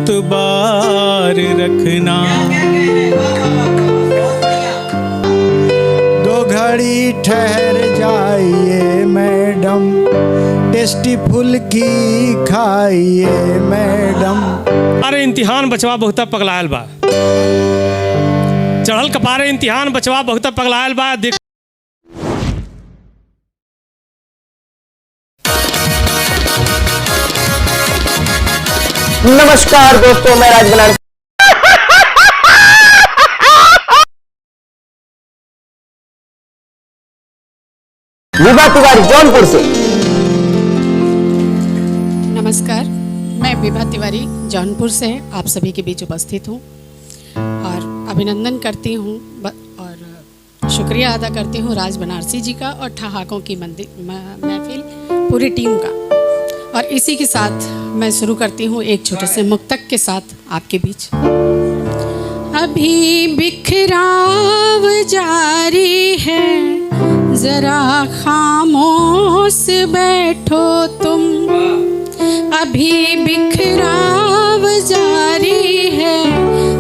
एतबार रखना। दो घड़ी ठहर जाइए मैडम, टेस्टी फुल्की खाइए मैडम। अरे इम्तिहान बचवा बहुत पगलायल बा, चढ़ल कपारे इम्तिहान बचवा बहुत पगलायल बा। नमस्कार दोस्तों, मैं राज बनारसी विभा तिवारी जौनपुर से। नमस्कार, मैं विभा तिवारी जौनपुर से आप सभी के बीच उपस्थित हूँ और अभिनंदन करती हूँ और शुक्रिया अदा करती हूँ राज बनारसी जी का और ठहाकों की महफिल पूरी टीम का। और इसी के साथ मैं शुरू करती हूँ एक छोटे से मुक्तक के साथ आपके बीच। अभी बिखराव जारी है, जरा खामोश बैठो तुम। अभी बिखराव जारी है,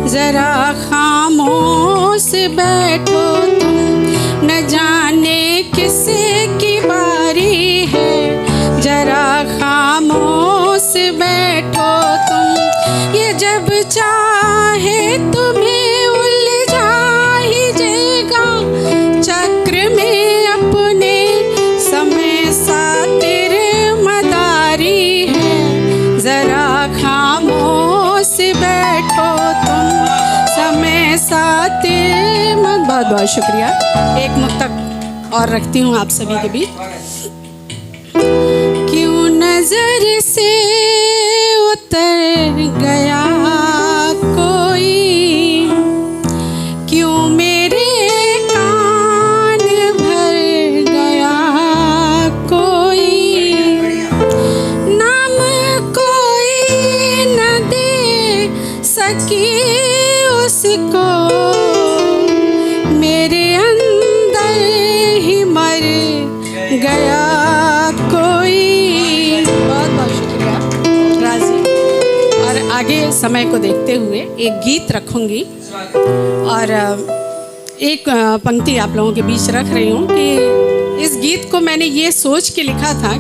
जरा खामोश बैठो तुम। न जाने किसे की बारी है, जरा खामोश बैठो तुम। ये जब चाहे तुम्हें उलझा ही जाएगा चक्र में अपने, समय सातिर मदारी है, जरा खामोश बैठो तुम। समय सातिर बहुत बहुत शुक्रिया। एक मुक्तक और रखती हूँ आप सभी के बीच। क्यों नजर से उतर गया कोई, क्यों मेरे कान भर गया कोई। नाम कोई न दे सकी उसको, मेरे अंदर ही मर गया कोई। बहुत बहुत शुक्रिया राजी। और आगे समय को देखते हुए एक गीत रखूंगी और एक पंक्ति आप लोगों के बीच रख रही हूँ कि इस गीत को मैंने ये सोच के लिखा था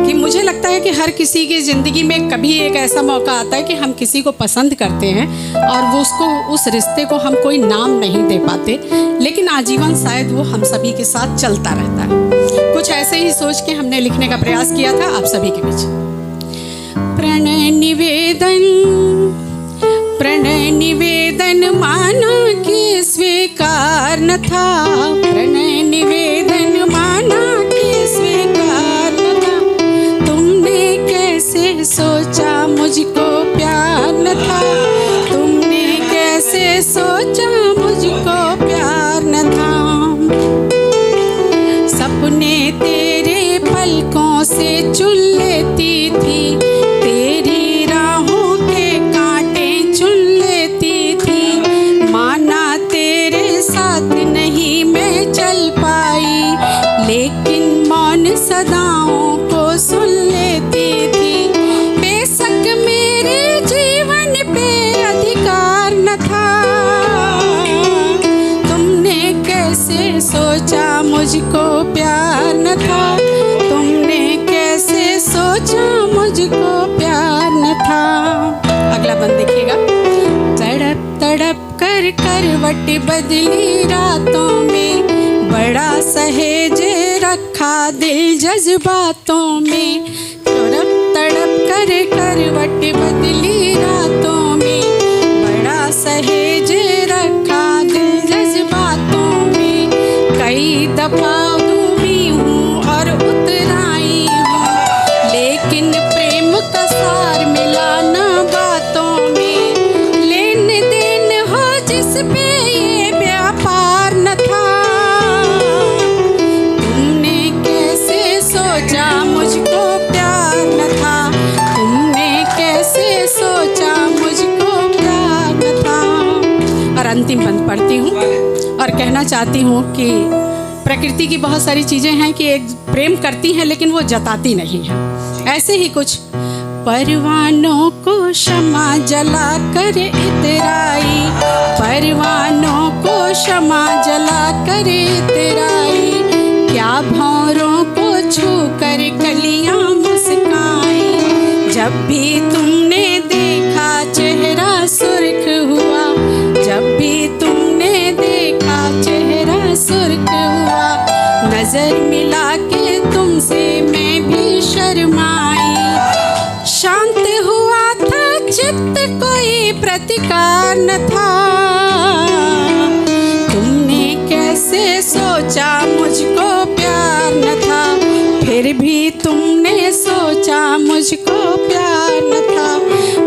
कि मुझे लगता है कि हर किसी की ज़िंदगी में कभी एक ऐसा मौका आता है कि हम किसी को पसंद करते हैं और वो उस रिश्ते को हम कोई नाम नहीं दे पाते, लेकिन आजीवन शायद वो हम सभी के साथ चलता रहता है। कुछ ऐसे ही सोच के हमने लिखने का प्रयास किया था आप सभी के बीच। प्रणय निवेदन माना कि स्वीकार न था। प्रणय निवेदन माना कि स्वीकार न था। तुमने कैसे सोचा मुझको प्यार न था। तुमने कैसे सोचा मुझको प्यार न था। सपने तेरे पलकों से चुन लेती थी, तेरी राहों के कांटे चुन लेती थी। माना तेरे साथ नहीं मैं चल पाई, लेकिन मौन सदाओं को सुन लेती थी। बेशक मेरे जीवन पे अधिकार न था। तुमने कैसे सोचा मुझको प्यार न था। तुमने कैसे सोचा मुझको प्यार न था। अगला बंद देखिएगा। तड़प तड़प कर करवट बदली रातों में, बड़ा सहेज रखा दिल जज्बातों में। तड़प तड़प कर करवट बदली रातों में, बड़ा सहेज रखा दिल जज्बातों में। कई दफा डूबी हूँ और उतराई हूँ, लेकिन प्रेम का सार मिला ना बातों में। लेन देन हो जिस पे ये व्यापार न था। तुमने कैसे सोचा मुझको प्यार न था। तुमने कैसे सोचा मुझको प्यार न था। और अंतिम बंद पढ़ती हूँ और कहना चाहती हूँ कि प्रकृति की बहुत सारी चीज़ें हैं कि एक प्रेम करती हैं लेकिन वो जताती नहीं है। ऐसे ही कुछ परवानों को क्षमा जला कर इतराई, परवानों को क्षमा जला कर इतराई, क्या भौरों को छू कर कलियां मुस्काई, जब भी तुमने देखा चेहरा सुर्ख हुआ, जब भी तुमने देखा चेहरा सुर्ख हुआ, नजर मिला के तुमसे मैं भी शर्माई, शांत हुआ था चित्त कोई प्रतिकार न था, तुमने कैसे सोचा मुझको प्यार न था, फिर भी तुमने सोचा मुझको प्यार न था,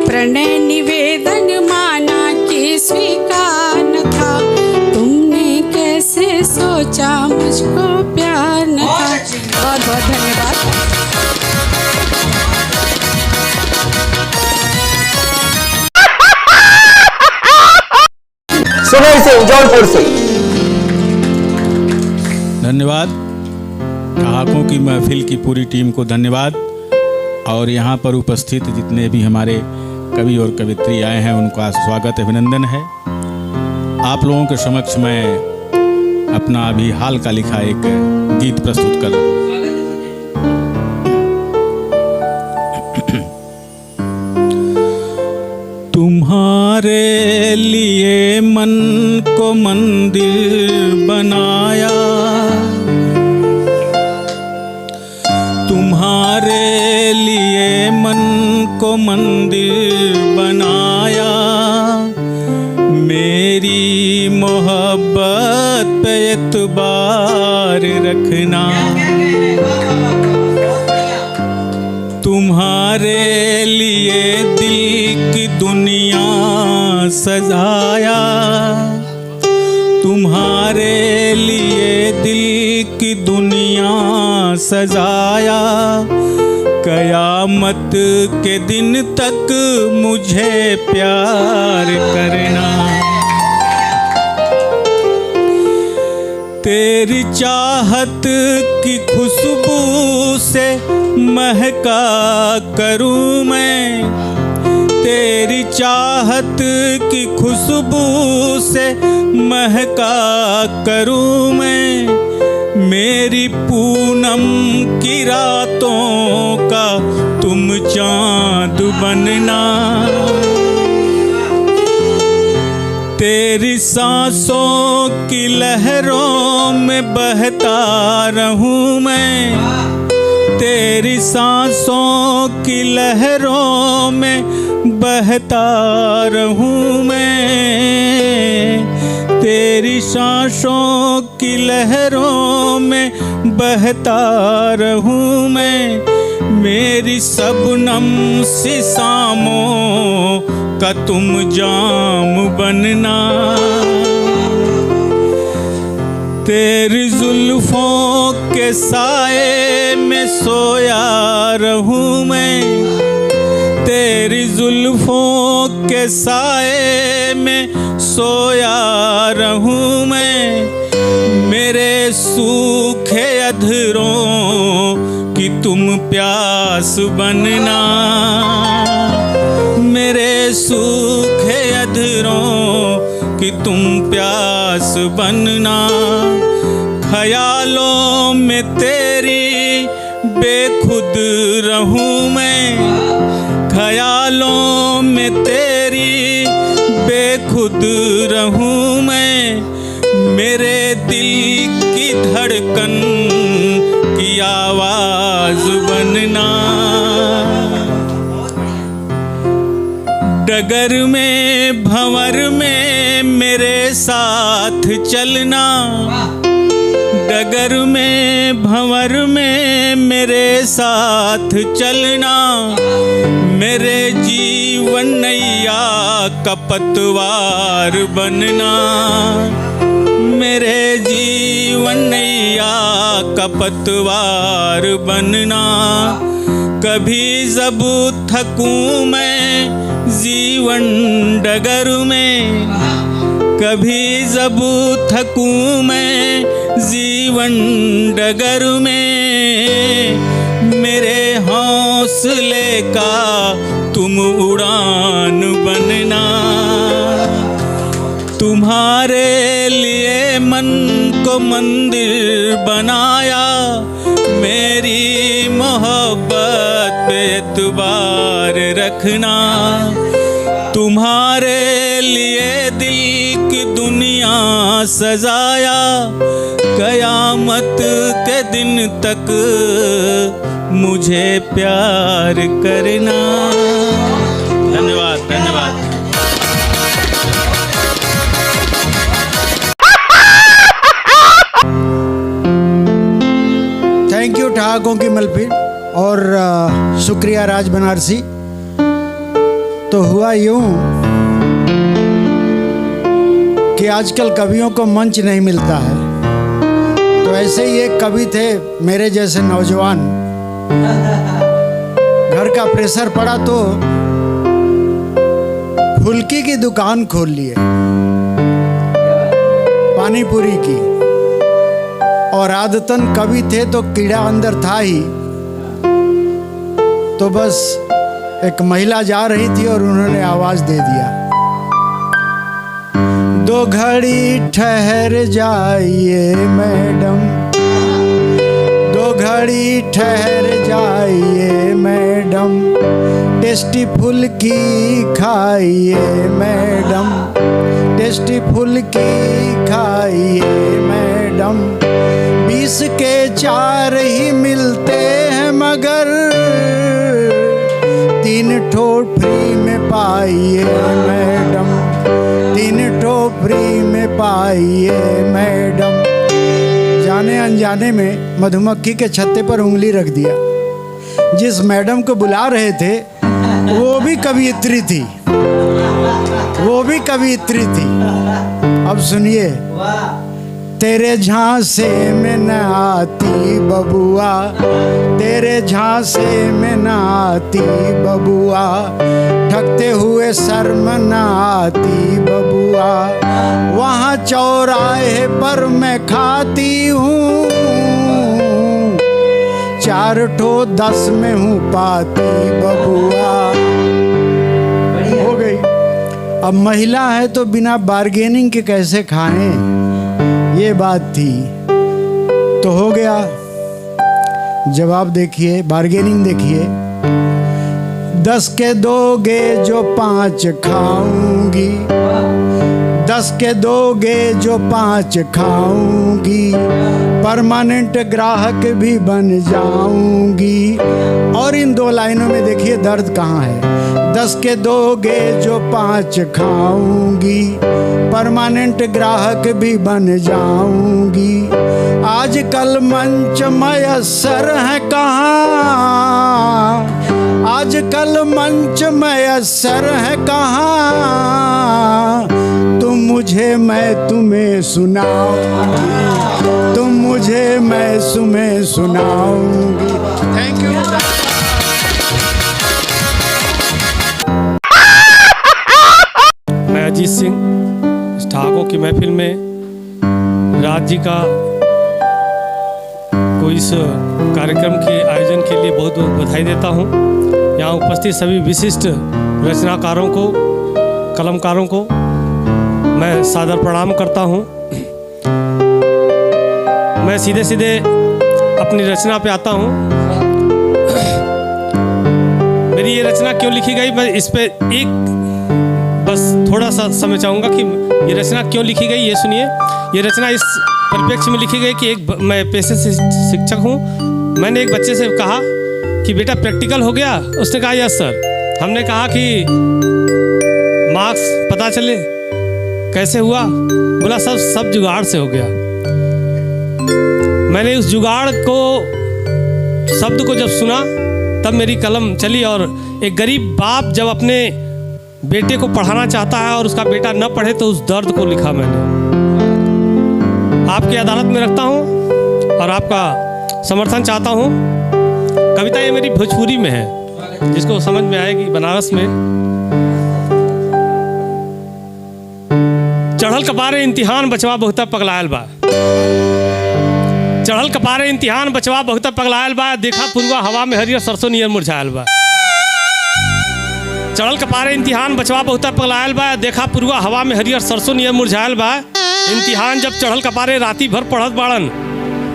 प्रणय निवेदन माना कि स्वीकार न था, तुमने कैसे सोचा मुझको प्यार न था। बहुत बहुत धन्यवाद। सुमेर सिंह जौनपुर से। धन्यवाद। ग्राहकों की महफिल की पूरी टीम को धन्यवाद, और यहाँ पर उपस्थित जितने भी हमारे कवि और कवित्री आए हैं उनका स्वागत अभिनंदन है। आप लोगों के समक्ष मैं अपना अभी हाल का लिखा एक गीत प्रस्तुत कर रहा हूँ। तुम्हारे लिए मन को मंदिर बनाया, तुम्हारे लिए मन को मंदिर बनाया, मेरी मोहब्बत पे एतबार रखना, तुम्हारे लिए दिल की दुनिया सजाया, तुम्हारे लिए दिल की दुनिया सजाया, कयामत के दिन तक मुझे प्यार करना, तेरी चाहत की खुशबू से महका करूं मैं, तेरी चाहत की खुशबू से महका करूं मैं, मेरी पूनम की रातों का तुम चांद बनना, तेरी सांसों की लहरों में बहता रहूं मैं, तेरी सांसों की लहरों में बहता रहूं मैं, तेरी सांसों की लहरों में बहता रहूं मैं, मेरी शबनम सी शामों का तुम जाम बनना, तेरी जुल्फों के साए में सोया रहूं मैं, तेरी जुल्फों के साए में सोया रहूं मैं, मेरे सूखे अधरों की तुम प्यास बनना, मेरे सूखे अधरों की तुम प्यास बनना, ख्यालों में तेरी बेखुद रहूं मैं, ख्यालों में तेरी बेखुद रहूं मैं, मेरे दिल की धड़कन की आवाज बनना, डगर में भंवर में मेरे साथ चलना, डगर में भंवर में मेरे साथ चलना, मेरे जीवन नैया का पतवार बनना, मेरे जीवन नैया का पतवार बनना, कभी जब थकूं मैं जीवन डगर में, कभी जब थकूं मैं जीवन डगर में, मेरे हौसले का तुम उड़ान बनना। तुम्हारे लिए मन को मंदिर बनाया, मेरी मोहब्बत पे एतबार रखना। तुम्हारे लिए दिल की दुनिया सजाया, कयामत के दिन तक मुझे प्यार करना। धन्यवाद, धन्यवाद। थैंक यू ठहाकों की महफिल और शुक्रिया राज बनारसी। तो हुआ यूं कि आजकल कवियों को मंच नहीं मिलता है, तो ऐसे ही एक कवि थे मेरे जैसे नौजवान, घर का प्रेशर पड़ा तो फुल्की की दुकान खोल लिए, पानी पूरी की। और आदतन कवि थे तो कीड़ा अंदर था ही, तो बस एक महिला जा रही थी और उन्होंने आवाज दे दिया, 2 घड़ी ठहर जाइए मैडम, 2 घड़ी ठहर जाइए मैडम, टेस्टी फुल्की खाइए मैडम, टेस्टी फुल्की खाइए मैडम। 20 के 4 ही मिलते हैं मगर 3 ठो फ्री में पाइए मैडम, 3 ठो फ्री में पाइए मैडम। जाने अनजाने में मधुमक्खी के छत्ते पर उंगली रख दिया। जिस मैडम को बुला रहे थे वो भी कवियत्री थी, वो भी कवियत्री थी। अब सुनिए, तेरे झांसे में न आती बबुआ, तेरे झांसे में न आती बबुआ, ठगते हुए शर्म न आती बबुआ, वहाँ चौराहे पर मैं खाती हूँ, 4 ठो 10 में हूँ पाती बबुआ। हो गई। अब महिला है तो बिना बार्गेनिंग के कैसे खाएं, ये बात थी। तो हो गया। जवाब देखिए, बार्गेनिंग देखिए। 10 के दोगे जो 5 खाऊंगी, 10 के दोगे जो 5 खाऊंगी, परमानेंट ग्राहक भी बन जाऊंगी। और इन 2 लाइनों में देखिए दर्द कहाँ है। 10 के दोगे जो 5 खाऊंगी, परमानेंट ग्राहक भी बन जाऊंगी। आजकल मंच मयसर है कहाँ, आजकल मंच मयसर है कहाँ, तुम मुझे मैं तुम्हें सुनाऊंगी, तुम मुझे मैं तुम्हें सुनाऊंगी। Thank you. मैं अजीत सिंह ठाकुर की महफिल में राज जी का को इस कार्यक्रम के आयोजन के लिए बहुत बहुत बधाई देता हूँ। यहाँ उपस्थित सभी विशिष्ट रचनाकारों को, कलमकारों को मैं सादर प्रणाम करता हूँ। मैं सीधे सीधे अपनी रचना पे आता हूँ। मेरी ये रचना क्यों लिखी गई, मैं इस पे एक बस थोड़ा सा समय चाहूँगा कि ये रचना क्यों लिखी गई, ये सुनिए। ये रचना इस परिप्रेक्ष्य में लिखी गई कि मैं पेशे से शिक्षक हूँ। मैंने एक बच्चे से कहा कि बेटा प्रैक्टिकल हो गया? उसने कहा यस सर। हमने कहा कि मार्क्स पता चले, कैसे हुआ? बोला सब जुगाड़ से हो गया। मैंने उस जुगाड़ को, शब्द को जब सुना तब मेरी कलम चली। और एक गरीब बाप जब अपने बेटे को पढ़ाना चाहता है और उसका बेटा न पढ़े तो उस दर्द को लिखा मैंने। आपकी अदालत में रखता हूँ और आपका समर्थन चाहता हूँ। कविता ये मेरी भोजपुरी में है, जिसको समझ में आएगी बनारस में। चढ़ल कपारे इम्तिहान बचवा बहुता पगलायल बा, चढ़ल कपारे इम्तिहान बचवा बहुत पगलायल बा, देखा पुरवा हवा में हरियर सरसों नियर मुरझायल बा। चढ़ल कपारे इम्तिहान बचवा बहुत पगलायल बा, देखा पुरवा हवा में हरियर सरसों नियर मुरझायल बा। इम्तिहान जब चढ़ल कपारे राती भर पढ़त बाड़न,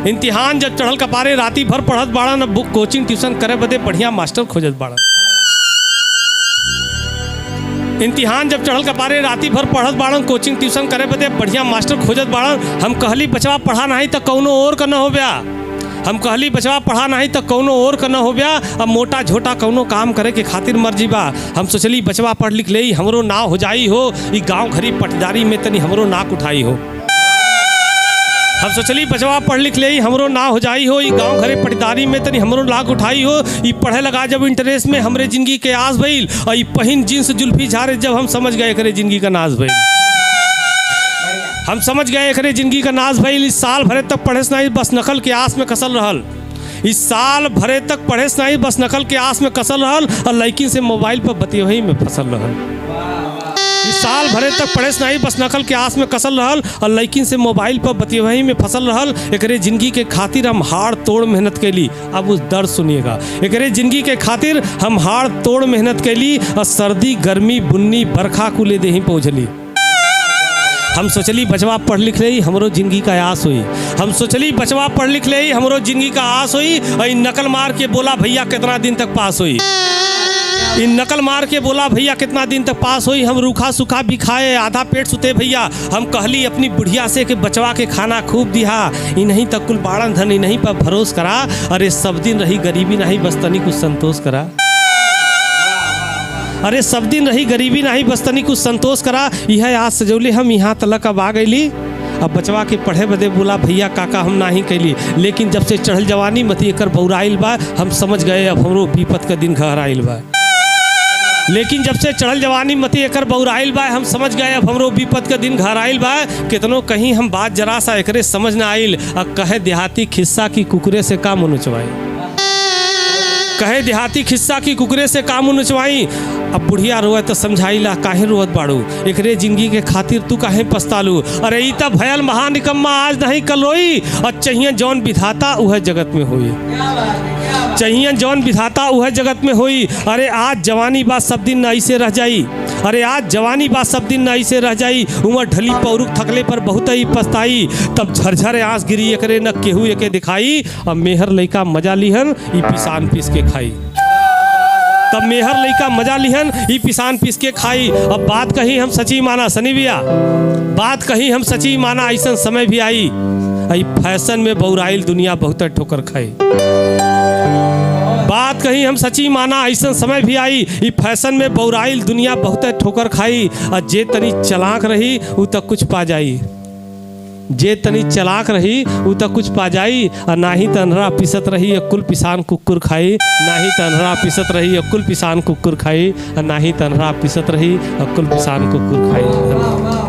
इम्तिहान जब चढ़ल कपारे राती भर पढ़त बाड़न, अब बुक कोचिंग ट्यूशन करे बदे बढ़िया मास्टर खोजत बाड़न। इम्तिहान जब चढ़ल कपारे राती भर पढ़त बाड़न, कोचिंग ट्यूशन करे बदे बढ़िया मास्टर खोजत बाड़न। हम कहली बचवा पढ़ा नहीं तो कौनो और का न हो ब्या, हम कहली बचवा पढ़ा नहीं तो कौनो और का न हो ब्या। अब मोटा झोटा कौनो काम करे के खातिर मर्जी बा। हम सोचली बचवा पढ़ लिख ले हमरो नाव हो जाई हो, ई गाँव घरी पटदारी में तनी हमरो नाक उठाई हो। हम सोचली बचवा पढ़ लिख ले हमरो ना हो जाई हो, ई गाँव घरे पटदारी में तनी हमरो लाग उठाई हो। ई पढ़े लगा जब इंटरेस्ट में हमरे जिंदगी के आस भइल, और ई पहिन जींस जुल्फी झारे जब हम समझ गए करे जिंदगी का नाश भइल। हम समझ गए करे जिंदगी का नाश भइल। इस साल भरे तक पढ़े से नहीं बस नकल के आस में कसल रहल, इस साल भरे तक पढ़े से नहीं बस नकल के आस में कसल रहल, और लड़किन से मोबाइल पर बतियही में फसल रहल। इस साल भरे तक पढ़े से नहीं बस नकल के आस में कसल रहल, और लड़किन से मोबाइल पर बतियही में फसल रहल। एकरे जिंदगी के खातिर हम हाड़ तोड़ मेहनत कैली। अब उस दर्द सुनिएगा। एकरे जिंदगी के खातिर हम हाड़ तोड़ मेहनत कैली, और सर्दी गर्मी बुन्नी बरखा कुले देही पहुँचली। हम सोचली बचवा पढ़ लिख ले हमरो जिंदगी का आस हुई, हम सोचली बचवा पढ़ लिख ले हमरो जिंदगी का आस हुई। और नकल मार के बोला भैया कितना दिन तक पास हुई, इन नकल मार के बोला भैया कितना दिन तक पास हुई। हम रूखा सूखा भी खाए आधा पेट सुते भैया। हम कहली अपनी बुढ़िया से कि बचवा के खाना खूब दिहा, इन्हीं तक कुल बाड़न धन इन्हीं पर भरोस करा। अरे सब दिन रही गरीबी नहीं बस तनी कुछ संतोष करा, अरे सब दिन रही गरीबी नहीं बस तनी कुछ संतोष करा। यह आज सजौले हम यहाँ तलक अब आ गईली। अब बचवा के पढ़े बदे बोला भैया काका हम ना ही कैली, लेकिन जब से चढ़ल जवानी मती एकर बौराइल बा, हम समझ गए अब हमरो विपत का दिन घर आइल बा। लेकिन जब से चढ़ल जवानी मती एकर बौराइल बा, हम समझ गए अब हमरो विपत का दिन घर आइल बा। कितनों कहीं हम बात जरा सा एकरे समझ ना आइल। अब कहे देहाती खिस्सा की कुकरे से काम उनचवाई, कहे देहाती खिस्सा की कुकरे से काम उनचवाई। अब बुढ़िया रोए तो समझाइला काहे रोवत बाड़ू, एकरे जिंदगी के खातिर तू काहे पछतालू। अरे ई तब भयल महानिकम्मा आज नहीं कल रोई, और चाहिए जौन विधाता वह जगत में हुई, चाहिए जौन विधाता वह जगत में हुई। अरे आज जवानी बात सब दिन न ऐसे रह जाई, अरे आज जवानी बात सब दिन न ऐसे रह जाई। उमर ढली पौरुक थकले पर बहुत ही पछताई, तब झरझर आँस गिरी एकरे न केहू एके दिखाई। अब मेहर लइका मजा लिहन ई पिसान पीस के खाई, तब मेहर लइका मजा लिहन ई पिसान पीस के खाई। अब बात कही हम सच्ची माना सनी भैया, बात कही हम सच्ची माना ऐसा समय भी आई। फैशन में बौराइल दुनिया बहुत ठोकर खाई, बात कही हम सच्ची माना ऐसा समय भी आई। ई फैशन में बौराइल दुनिया बहुत ठोकर खाई। और जे तनी चलाक रही वो तक कुछ पा जाई, जे तनी चलाक रही वो तक कुछ पा जाई। और ना ही तनहरा पिसत रही कुल पिसान कुकुर खाई, ना ही तनहरा पिसत रही कुल पिसान कुकुर खाई, और ना ही तनहरा पिसत रही कुल पिसान कुकुर खाई।